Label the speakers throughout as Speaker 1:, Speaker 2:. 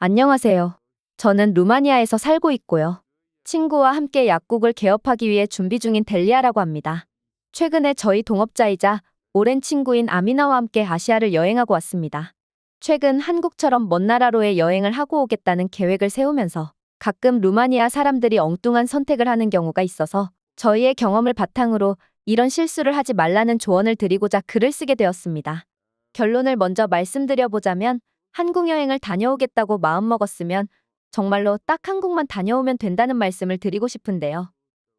Speaker 1: 안녕하세요. 저는 루마니아에서 살고 있고요. 친구와 함께 약국을 개업하기 위해 준비 중인 델리아라고 합니다. 최근에 저희 동업자이자 오랜 친구인 아미나와 함께 아시아를 여행하고 왔습니다. 최근 한국처럼 먼 나라로의 여행을 하고 오겠다는 계획을 세우면서 가끔 루마니아 사람들이 엉뚱한 선택을 하는 경우가 있어서 저희의 경험을 바탕으로 이런 실수를 하지 말라는 조언을 드리고자 글을 쓰게 되었습니다. 결론을 먼저 말씀드려보자면 한국 여행을 다녀오겠다고 마음먹었으면 정말로 딱 한국만 다녀오면 된다는 말씀을 드리고 싶은데요.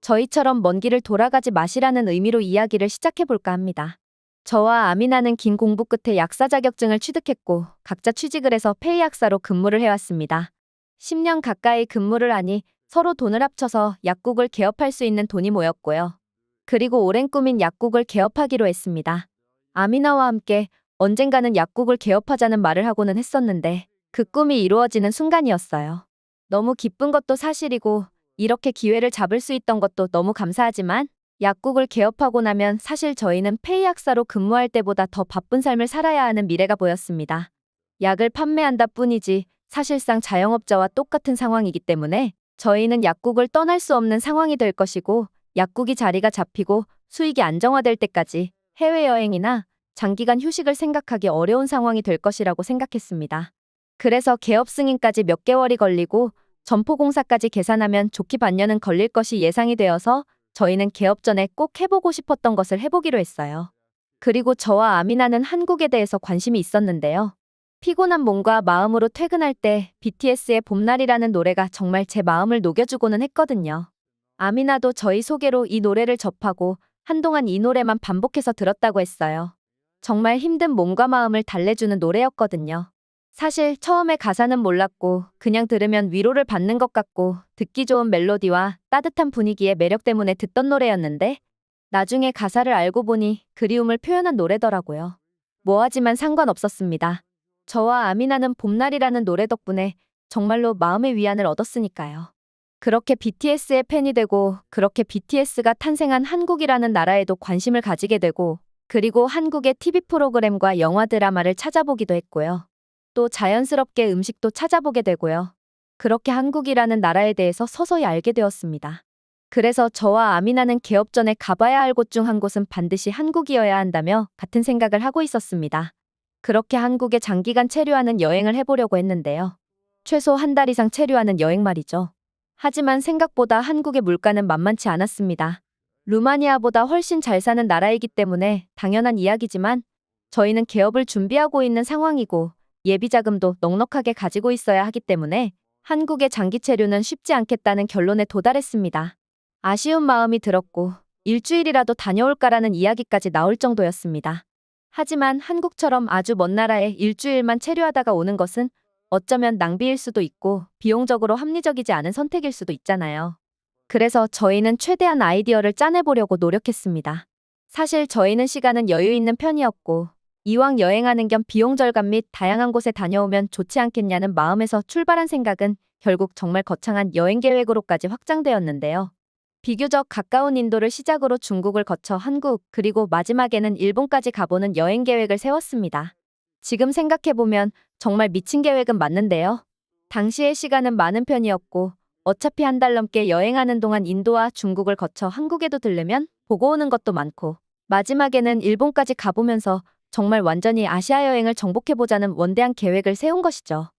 Speaker 1: 저희처럼 먼 길을 돌아가지 마시라는 의미로 이야기를 시작해볼까 합니다. 저와 아미나는 긴 공부 끝에 약사 자격증을 취득했고 각자 취직을 해서 페이 약사로 근무를 해왔습니다. 10년 가까이 근무를 하니 서로 돈을 합쳐서 약국을 개업할 수 있는 돈이 모였고요. 그리고 오랜 꿈인 약국을 개업하기로 했습니다. 아미나와 함께 언젠가는 약국을 개업하자는 말을 하고는 했었는데 그 꿈이 이루어지는 순간이었어요. 너무 기쁜 것도 사실이고 이렇게 기회를 잡을 수 있던 것도 너무 감사하지만 약국을 개업하고 나면 사실 저희는 페이 약사로 근무할 때보다 더 바쁜 삶을 살아야 하는 미래가 보였습니다. 약을 판매한다 뿐이지 사실상 자영업자와 똑같은 상황이기 때문에 저희는 약국을 떠날 수 없는 상황이 될 것이고 약국이 자리가 잡히고 수익이 안정화될 때까지 해외여행이나 장기간 휴식을 생각하기 어려운 상황이 될 것이라고 생각했습니다. 그래서 개업 승인까지 몇 개월이 걸리고 점포공사까지 계산하면 좋기 반년은 걸릴 것이 예상이 되어서 저희는 개업 전에 꼭 해보고 싶었던 것을 해보기로 했어요. 그리고 저와 아미나는 한국에 대해서 관심이 있었는데요. 피곤한 몸과 마음으로 퇴근할 때 BTS의 봄날이라는 노래가 정말 제 마음을 녹여주고는 했거든요. 아미나도 저희 소개로 이 노래를 접하고 한동안 이 노래만 반복해서 들었다고 했어요. 정말 힘든 몸과 마음을 달래주는 노래였거든요. 사실 처음에 가사는 몰랐고 그냥 들으면 위로를 받는 것 같고 듣기 좋은 멜로디와 따뜻한 분위기의 매력 때문에 듣던 노래였는데 나중에 가사를 알고 보니 그리움을 표현한 노래더라고요. 뭐하지만 상관없었습니다. 저와 아미나는 봄날이라는 노래 덕분에 정말로 마음의 위안을 얻었으니까요. 그렇게 BTS의 팬이 되고 그렇게 BTS가 탄생한 한국이라는 나라에도 관심을 가지게 되고 그리고 한국의 TV 프로그램과 영화 드라마를 찾아보기도 했고요. 또 자연스럽게 음식도 찾아보게 되고요. 그렇게 한국이라는 나라에 대해서 서서히 알게 되었습니다. 그래서 저와 아미나는 개업 전에 가봐야 할 곳 중 한 곳은 반드시 한국이어야 한다며 같은 생각을 하고 있었습니다. 그렇게 한국에 장기간 체류하는 여행을 해보려고 했는데요. 최소 한 달 이상 체류하는 여행 말이죠. 하지만 생각보다 한국의 물가는 만만치 않았습니다. 루마니아보다 훨씬 잘 사는 나라이기 때문에 당연한 이야기지만 저희는 개업을 준비하고 있는 상황이고 예비 자금도 넉넉하게 가지고 있어야 하기 때문에 한국의 장기 체류는 쉽지 않겠다는 결론에 도달했습니다. 아쉬운 마음이 들었고 일주일이라도 다녀올까라는 이야기까지 나올 정도였습니다. 하지만 한국처럼 아주 먼 나라에 일주일만 체류하다가 오는 것은 어쩌면 낭비일 수도 있고 비용적으로 합리적이지 않은 선택일 수도 있잖아요. 그래서 저희는 최대한 아이디어를 짜내보려고 노력했습니다. 사실 저희는 시간은 여유 있는 편이었고 이왕 여행하는 겸 비용 절감 및 다양한 곳에 다녀오면 좋지 않겠냐는 마음에서 출발한 생각은 결국 정말 거창한 여행 계획으로까지 확장되었는데요. 비교적 가까운 인도를 시작으로 중국을 거쳐 한국 그리고 마지막에는 일본까지 가보는 여행 계획을 세웠습니다. 지금 생각해보면 정말 미친 계획은 맞는데요. 당시의 시간은 많은 편이었고 어차피 한 달 넘게 여행하는 동안 인도와 중국을 거쳐 한국에도 들르면 보고 오는 것도 많고 마지막에는 일본까지 가보면서 정말 완전히 아시아 여행을 정복해보자는 원대한 계획을 세운 것이죠.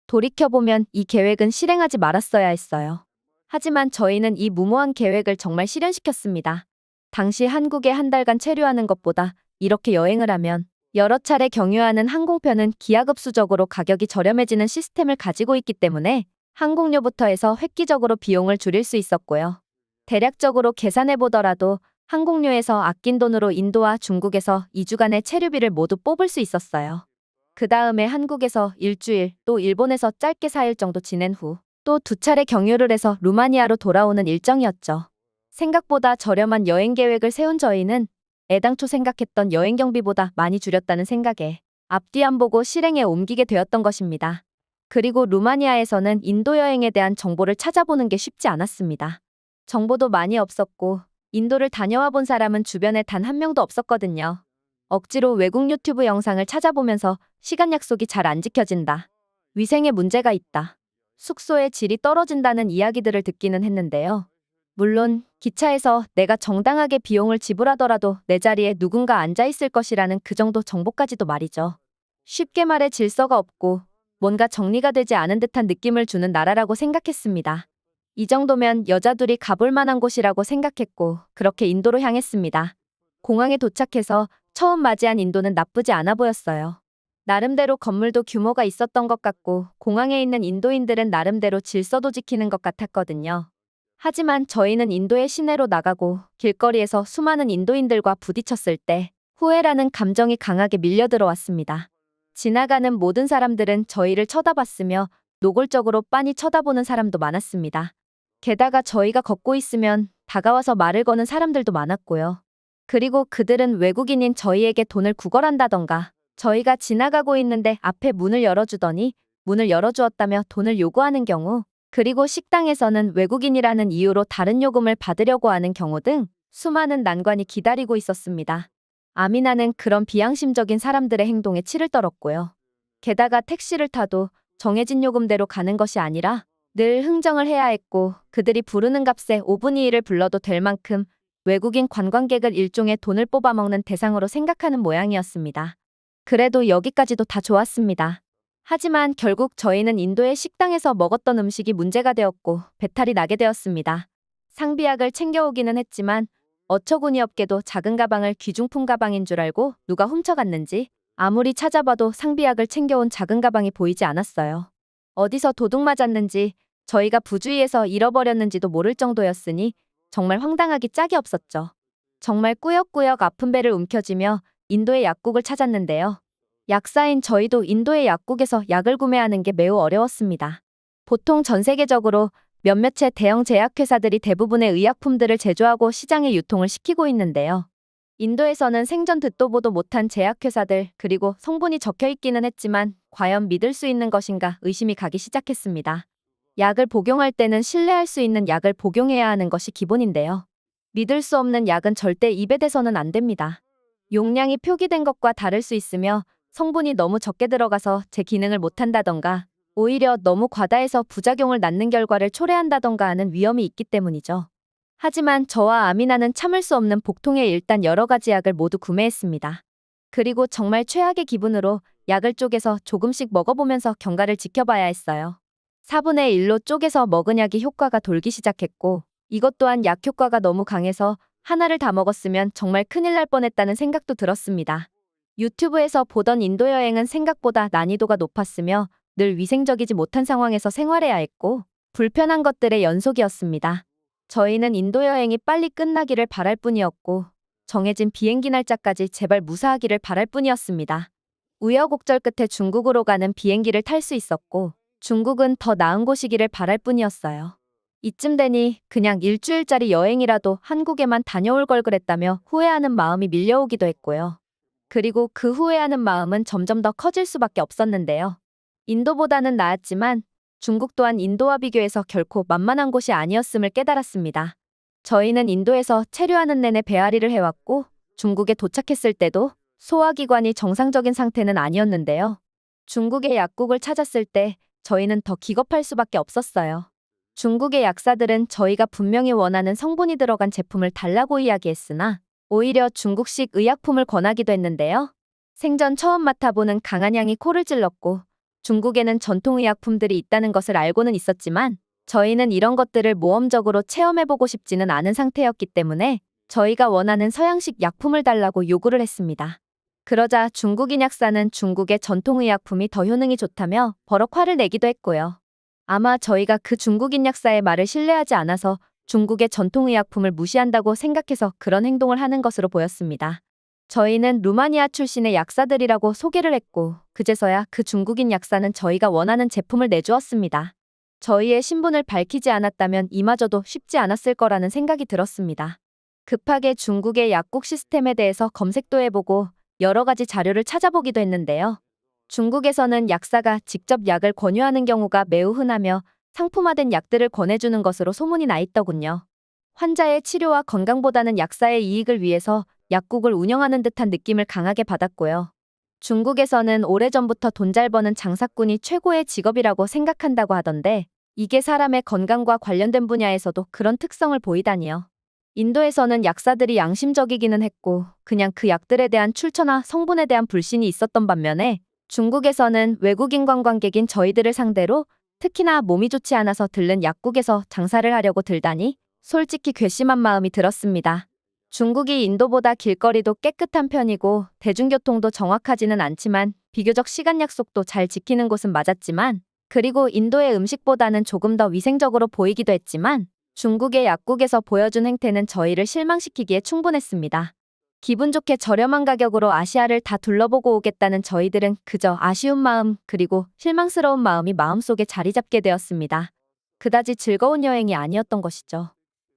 Speaker 1: 돌이켜보면 이 계획은 실행하지 말았어야 했어요. 하지만 저희는 이 무모한 계획을 정말 실현시켰습니다. 당시 한국에 한 달간 체류하는 것보다 이렇게 여행을 하면 여러 차례 경유하는 항공편은 기하급수적으로 가격이 저렴해지는 시스템을 가지고 있기 때문에 항공료부터 해서 획기적으로 비용을 줄일 수 있었고요. 대략적으로 계산해보더라도 항공료에서 아낀 돈으로 인도와 중국에서 2주간의 체류비를 모두 뽑을 수 있었어요. 그 다음에 한국에서 일주일, 또 일본에서 짧게 4일 정도 지낸 후 또 2차례 경유를 해서 루마니아로 돌아오는 일정이었죠. 생각보다 저렴한 여행 계획을 세운 저희는 애당초 생각했던 여행 경비보다 많이 줄였다는 생각에 앞뒤 안 보고 실행에 옮기게 되었던 것입니다. 그리고 루마니아에서는 인도 여행에 대한 정보를 찾아보는 게 쉽지 않았습니다. 정보도 많이 없었고 인도를 다녀와 본 사람은 주변에 단 한 명도 없었거든요. 억지로 외국 유튜브 영상을 찾아보면서 시간 약속이 잘 안 지켜진다. 위생에 문제가 있다. 숙소의 질이 떨어진다는 이야기들을 듣기는 했는데요. 물론 기차에서 내가 정당하게 비용을 지불하더라도 내 자리에 누군가 앉아 있을 것이라는 그 정도 정보까지도 말이죠. 쉽게 말해 질서가 없고 뭔가 정리가 되지 않은 듯한 느낌을 주는 나라라고 생각했습니다. 이 정도면 여자들이 가볼 만한 곳이라고 생각했고 그렇게 인도로 향했습니다. 공항에 도착해서 처음 맞이한 인도는 나쁘지 않아 보였어요. 나름대로 건물도 규모가 있었던 것 같고 공항에 있는 인도인들은 나름대로 질서도 지키는 것 같았거든요. 하지만 저희는 인도의 시내로 나가고 길거리에서 수많은 인도인들과 부딪혔을 때 후회라는 감정이 강하게 밀려들어왔습니다. 지나가는 모든 사람들은 저희를 쳐다봤으며 노골적으로 빤히 쳐다보는 사람도 많았습니다. 게다가 저희가 걷고 있으면 다가와서 말을 거는 사람들도 많았고요. 그리고 그들은 외국인인 저희에게 돈을 구걸한다던가 저희가 지나가고 있는데 앞에 문을 열어주더니 문을 열어주었다며 돈을 요구하는 경우, 그리고 식당에서는 외국인이라는 이유로 다른 요금을 받으려고 하는 경우 등 수많은 난관이 기다리고 있었습니다. 아미나는 그런 비양심적인 사람들의 행동에 치를 떨었고요. 게다가 택시를 타도 정해진 요금대로 가는 것이 아니라 늘 흥정을 해야 했고 그들이 부르는 값에 5분의 1을 불러도 될 만큼 외국인 관광객을 일종의 돈을 뽑아먹는 대상으로 생각하는 모양이었습니다. 그래도 여기까지도 다 좋았습니다. 하지만 결국 저희는 인도의 식당에서 먹었던 음식이 문제가 되었고 배탈이 나게 되었습니다. 상비약을 챙겨오기는 했지만 어처구니 없게도 작은 가방을 귀중품 가방인 줄 알고 누가 훔쳐갔는지 아무리 찾아봐도 상비약을 챙겨온 작은 가방이 보이지 않았어요. 어디서 도둑 맞았는지 저희가 부주의해서 잃어버렸는지도 모를 정도였으니 정말 황당하기 짝이 없었죠. 정말 꾸역꾸역 아픈 배를 움켜쥐며 인도의 약국을 찾았는데요. 약사인 저희도 인도의 약국에서 약을 구매하는 게 매우 어려웠습니다. 보통 전 세계적으로 몇몇의 대형 제약회사들이 대부분의 의약품들을 제조하고 시장에 유통을 시키고 있는데요. 인도에서는 생전 듣도 보도 못한 제약회사들 그리고 성분이 적혀 있기는 했지만 과연 믿을 수 있는 것인가 의심이 가기 시작했습니다. 약을 복용할 때는 신뢰할 수 있는 약을 복용해야 하는 것이 기본인데요. 믿을 수 없는 약은 절대 입에 대서는 안 됩니다. 용량이 표기된 것과 다를 수 있으며 성분이 너무 적게 들어가서 제 기능을 못한다던가 오히려 너무 과다해서 부작용을 낳는 결과를 초래한다던가 하는 위험이 있기 때문이죠. 하지만 저와 아미나는 참을 수 없는 복통에 일단 여러 가지 약을 모두 구매했습니다. 그리고 정말 최악의 기분으로 약을 쪼개서 조금씩 먹어보면서 경과를 지켜봐야 했어요. 4분의 1로 쪼개서 먹은 약이 효과가 돌기 시작했고 이것 또한 약 효과가 너무 강해서 하나를 다 먹었으면 정말 큰일 날 뻔했다는 생각도 들었습니다. 유튜브에서 보던 인도 여행은 생각보다 난이도가 높았으며 늘 위생적이지 못한 상황에서 생활해야 했고 불편한 것들의 연속이었습니다. 저희는 인도 여행이 빨리 끝나기를 바랄 뿐이었고 정해진 비행기 날짜까지 제발 무사하기를 바랄 뿐이었습니다. 우여곡절 끝에 중국으로 가는 비행기를 탈 수 있었고 중국은 더 나은 곳이기를 바랄 뿐이었어요. 이쯤 되니 그냥 일주일짜리 여행이라도 한국에만 다녀올 걸 그랬다며 후회하는 마음이 밀려오기도 했고요. 그리고 그 후회하는 마음은 점점 더 커질 수밖에 없었는데요. 인도보다는 나았지만 중국 또한 인도와 비교해서 결코 만만한 곳이 아니었음을 깨달았습니다. 저희는 인도에서 체류하는 내내 배앓이를 해왔고 중국에 도착했을 때도 소화기관이 정상적인 상태는 아니었는데요. 중국의 약국을 찾았을 때 저희는 더 기겁할 수밖에 없었어요. 중국의 약사들은 저희가 분명히 원하는 성분이 들어간 제품을 달라고 이야기했으나 오히려 중국식 의약품을 권하기도 했는데요. 생전 처음 맡아보는 강한 향이 코를 찔렀고 중국에는 전통의약품들이 있다는 것을 알고는 있었지만 저희는 이런 것들을 모험적으로 체험해보고 싶지는 않은 상태였기 때문에 저희가 원하는 서양식 약품을 달라고 요구를 했습니다. 그러자 중국인 약사는 중국의 전통의약품이 더 효능이 좋다며 버럭 화를 내기도 했고요. 아마 저희가 그 중국인 약사의 말을 신뢰하지 않아서 중국의 전통의약품을 무시한다고 생각해서 그런 행동을 하는 것으로 보였습니다. 저희는 루마니아 출신의 약사들이라고 소개를 했고 그제서야 그 중국인 약사는 저희가 원하는 제품을 내주었습니다. 저희의 신분을 밝히지 않았다면 이마저도 쉽지 않았을 거라는 생각이 들었습니다. 급하게 중국의 약국 시스템에 대해서 검색도 해보고 여러 가지 자료를 찾아보기도 했는데요. 중국에서는 약사가 직접 약을 권유하는 경우가 매우 흔하며 상품화된 약들을 권해주는 것으로 소문이 나 있더군요. 환자의 치료와 건강보다는 약사의 이익을 위해서 약국을 운영하는 듯한 느낌을 강하게 받았고요. 중국에서는 오래전부터 돈 잘 버는 장사꾼이 최고의 직업이라고 생각한다고 하던데 이게 사람의 건강과 관련된 분야에서도 그런 특성을 보이다니요. 인도에서는 약사들이 양심적이기는 했고 그냥 그 약들에 대한 출처나 성분에 대한 불신이 있었던 반면에 중국에서는 외국인 관광객인 저희들을 상대로 특히나 몸이 좋지 않아서 들른 약국에서 장사를 하려고 들다니 솔직히 괘씸한 마음이 들었습니다. 중국이 인도보다 길거리도 깨끗한 편이고 대중교통도 정확하지는 않지만 비교적 시간 약속도 잘 지키는 곳은 맞았지만 그리고 인도의 음식보다는 조금 더 위생적으로 보이기도 했지만 중국의 약국에서 보여준 행태는 저희를 실망시키기에 충분했습니다. 기분 좋게 저렴한 가격으로 아시아를 다 둘러보고 오겠다는 저희들은 그저 아쉬운 마음 그리고 실망스러운 마음이 마음속에 자리 잡게 되었습니다. 그다지 즐거운 여행이 아니었던 것이죠.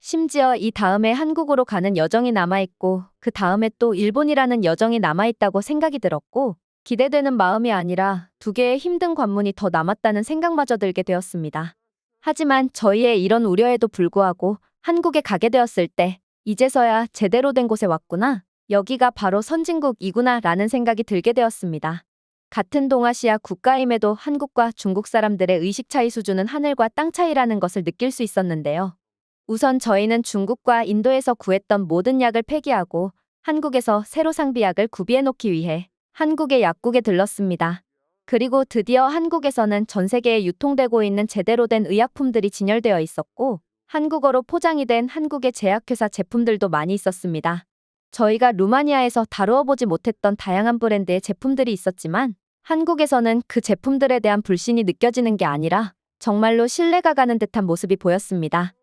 Speaker 1: 심지어 이 다음에 한국으로 가는 여정이 남아있고 그 다음에 또 일본이라는 여정이 남아있다고 생각이 들었고 기대되는 마음이 아니라 두 개의 힘든 관문이 더 남았다는 생각마저 들게 되었습니다. 하지만 저희의 이런 우려에도 불구하고 한국에 가게 되었을 때 이제서야 제대로 된 곳에 왔구나. 여기가 바로 선진국이구나 라는 생각이 들게 되었습니다. 같은 동아시아 국가임에도 한국과 중국 사람들의 의식 차이 수준은 하늘과 땅 차이라는 것을 느낄 수 있었는데요. 우선 저희는 중국과 인도에서 구했던 모든 약을 폐기하고 한국에서 새로 상비약을 구비해 놓기 위해 한국의 약국에 들렀습니다. 그리고 드디어 한국에서는 전 세계에 유통되고 있는 제대로 된 의약품들이 진열되어 있었고 한국어로 포장이 된 한국의 제약회사 제품들도 많이 있었습니다. 저희가 루마니아에서 다루어 보지 못했던 다양한 브랜드의 제품들이 있었지만 한국에서는 그 제품들에 대한 불신이 느껴지는 게 아니라 정말로 신뢰가 가는 듯한 모습이 보였습니다.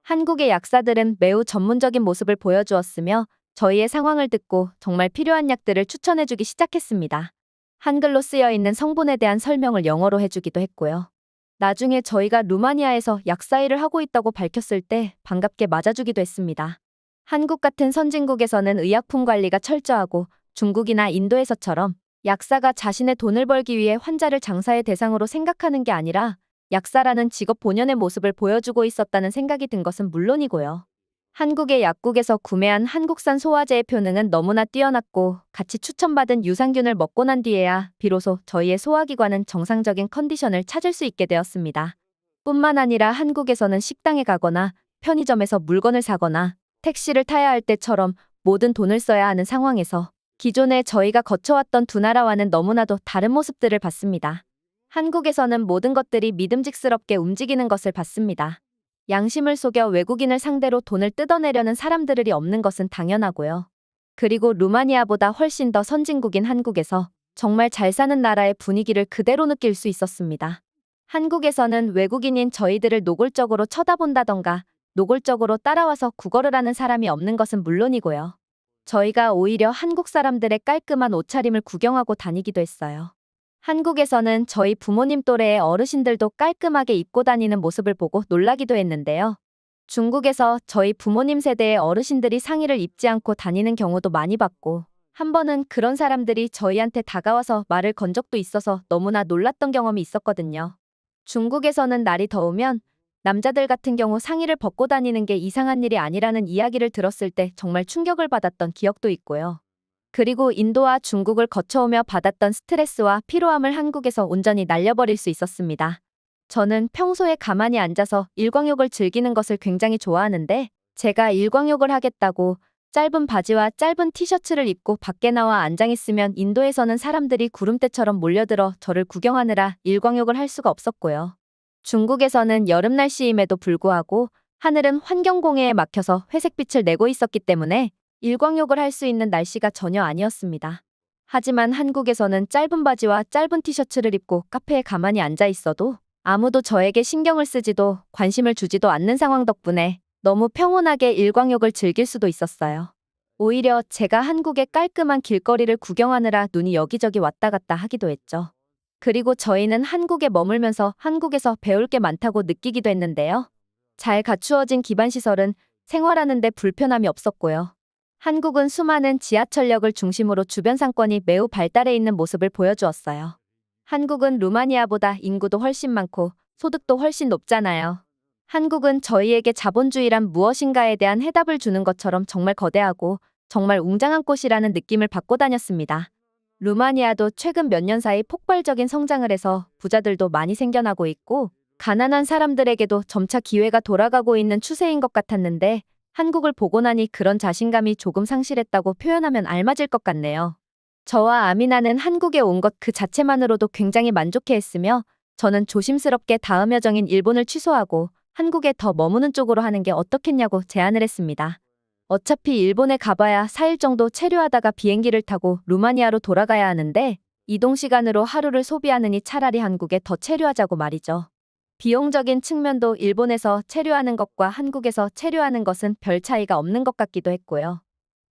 Speaker 1: 한국의 약사들은 매우 전문적인 모습을 보여주었으며 저희의 상황을 듣고 정말 필요한 약들을 추천해주기 시작했습니다. 한글로 쓰여 있는 성분에 대한 설명을 영어로 해주기도 했고요. 나중에 저희가 루마니아에서 약사 일을 하고 있다고 밝혔을 때 반갑게 맞아주기도 했습니다. 한국 같은 선진국에서는 의약품 관리가 철저하고 중국이나 인도에서처럼 약사가 자신의 돈을 벌기 위해 환자를 장사의 대상으로 생각하는 게 아니라 약사라는 직업 본연의 모습을 보여주고 있었다는 생각이 든 것은 물론이고요. 한국의 약국에서 구매한 한국산 소화제의 효능은 너무나 뛰어났고 같이 추천받은 유산균을 먹고 난 뒤에야 비로소 저희의 소화기관은 정상적인 컨디션을 찾을 수 있게 되었습니다. 뿐만 아니라 한국에서는 식당에 가거나 편의점에서 물건을 사거나 택시를 타야 할 때처럼 모든 돈을 써야 하는 상황에서 기존에 저희가 거쳐왔던 두 나라와는 너무나도 다른 모습들을 봤습니다. 한국에서는 모든 것들이 믿음직스럽게 움직이는 것을 봤습니다. 양심을 속여 외국인을 상대로 돈을 뜯어내려는 사람들이 없는 것은 당연하고요. 그리고 루마니아보다 훨씬 더 선진국인 한국에서 정말 잘 사는 나라의 분위기를 그대로 느낄 수 있었습니다. 한국에서는 외국인인 저희들을 노골적으로 쳐다본다던가 노골적으로 따라와서 구걸을 하는 사람이 없는 것은 물론이고요. 저희가 오히려 한국 사람들의 깔끔한 옷차림을 구경하고 다니기도 했어요. 한국에서는 저희 부모님 또래의 어르신들도 깔끔하게 입고 다니는 모습을 보고 놀라기도 했는데요. 중국에서 저희 부모님 세대의 어르신들이 상의를 입지 않고 다니는 경우도 많이 봤고 한 번은 그런 사람들이 저희한테 다가와서 말을 건 적도 있어서 너무나 놀랐던 경험이 있었거든요. 중국에서는 날이 더우면 남자들 같은 경우 상의를 벗고 다니는 게 이상한 일이 아니라는 이야기를 들었을 때 정말 충격을 받았던 기억도 있고요. 그리고 인도와 중국을 거쳐오며 받았던 스트레스와 피로함을 한국에서 온전히 날려버릴 수 있었습니다. 저는 평소에 가만히 앉아서 일광욕을 즐기는 것을 굉장히 좋아하는데 제가 일광욕을 하겠다고 짧은 바지와 짧은 티셔츠를 입고 밖에 나와 앉아있으면 인도에서는 사람들이 구름대처럼 몰려들어 저를 구경하느라 일광욕을 할 수가 없었고요. 중국에서는 여름 날씨임에도 불구하고 하늘은 환경공해에 막혀서 회색빛을 내고 있었기 때문에 일광욕을 할 수 있는 날씨가 전혀 아니었습니다. 하지만 한국에서는 짧은 바지와 짧은 티셔츠를 입고 카페에 가만히 앉아 있어도 아무도 저에게 신경을 쓰지도 관심을 주지도 않는 상황 덕분에 너무 평온하게 일광욕을 즐길 수도 있었어요. 오히려 제가 한국의 깔끔한 길거리를 구경하느라 눈이 여기저기 왔다 갔다 하기도 했죠. 그리고 저희는 한국에 머물면서 한국에서 배울 게 많다고 느끼기도 했는데요. 잘 갖추어진 기반시설은 생활하는 데 불편함이 없었고요. 한국은 수많은 지하철역을 중심으로 주변 상권이 매우 발달해 있는 모습을 보여주었어요. 한국은 루마니아보다 인구도 훨씬 많고 소득도 훨씬 높잖아요. 한국은 저희에게 자본주의란 무엇인가에 대한 해답을 주는 것처럼 정말 거대하고 정말 웅장한 곳이라는 느낌을 받고 다녔습니다. 루마니아도 최근 몇 년 사이 폭발적인 성장을 해서 부자들도 많이 생겨나고 있고 가난한 사람들에게도 점차 기회가 돌아가고 있는 추세인 것 같았는데 한국을 보고 나니 그런 자신감이 조금 상실했다고 표현하면 알맞을 것 같네요. 저와 아미나는 한국에 온 것 그 자체만으로도 굉장히 만족해했으며 저는 조심스럽게 다음 여정인 일본을 취소하고 한국에 더 머무는 쪽으로 하는 게 어떻겠냐고 제안을 했습니다. 어차피 일본에 가봐야 4일 정도 체류하다가 비행기를 타고 루마니아로 돌아가야 하는데 이동 시간으로 하루를 소비하느니 차라리 한국에 더 체류하자고 말이죠. 비용적인 측면도 일본에서 체류하는 것과 한국에서 체류하는 것은 별 차이가 없는 것 같기도 했고요.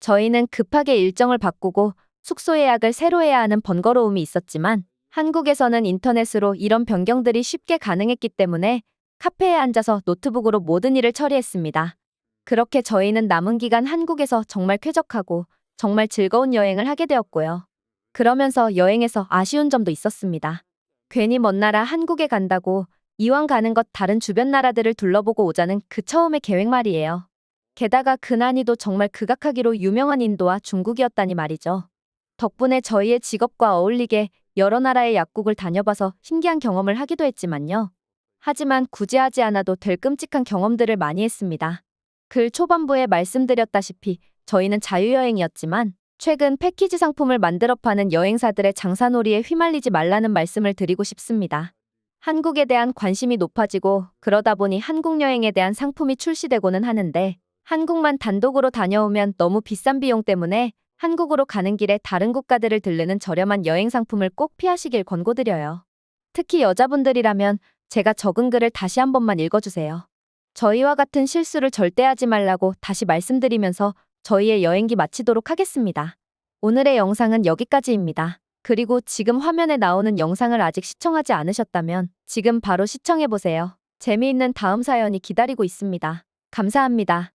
Speaker 1: 저희는 급하게 일정을 바꾸고 숙소 예약을 새로 해야 하는 번거로움이 있었지만 한국에서는 인터넷으로 이런 변경들이 쉽게 가능했기 때문에 카페에 앉아서 노트북으로 모든 일을 처리했습니다. 그렇게 저희는 남은 기간 한국에서 정말 쾌적하고 정말 즐거운 여행을 하게 되었고요. 그러면서 여행에서 아쉬운 점도 있었습니다. 괜히 먼 나라 한국에 간다고 이왕 가는 것 다른 주변 나라들을 둘러보고 오자는 그 처음의 계획 말이에요. 게다가 그 난이도 정말 극악하기로 유명한 인도와 중국이었다니 말이죠. 덕분에 저희의 직업과 어울리게 여러 나라의 약국을 다녀봐서 신기한 경험을 하기도 했지만요. 하지만 굳이 하지 않아도 될 끔찍한 경험들을 많이 했습니다. 글 초반부에 말씀드렸다시피 저희는 자유여행이었지만 최근 패키지 상품을 만들어 파는 여행사들의 장사놀이에 휘말리지 말라는 말씀을 드리고 싶습니다. 한국에 대한 관심이 높아지고 그러다 보니 한국 여행에 대한 상품이 출시되고는 하는데 한국만 단독으로 다녀오면 너무 비싼 비용 때문에 한국으로 가는 길에 다른 국가들을 들르는 저렴한 여행 상품을 꼭 피하시길 권고드려요. 특히 여자분들이라면 제가 적은 글을 다시 한 번만 읽어주세요. 저희와 같은 실수를 절대 하지 말라고 다시 말씀드리면서 저희의 여행기 마치도록 하겠습니다. 오늘의 영상은 여기까지입니다. 그리고 지금 화면에 나오는 영상을 아직 시청하지 않으셨다면 지금 바로 시청해보세요. 재미있는 다음 사연이 기다리고 있습니다. 감사합니다.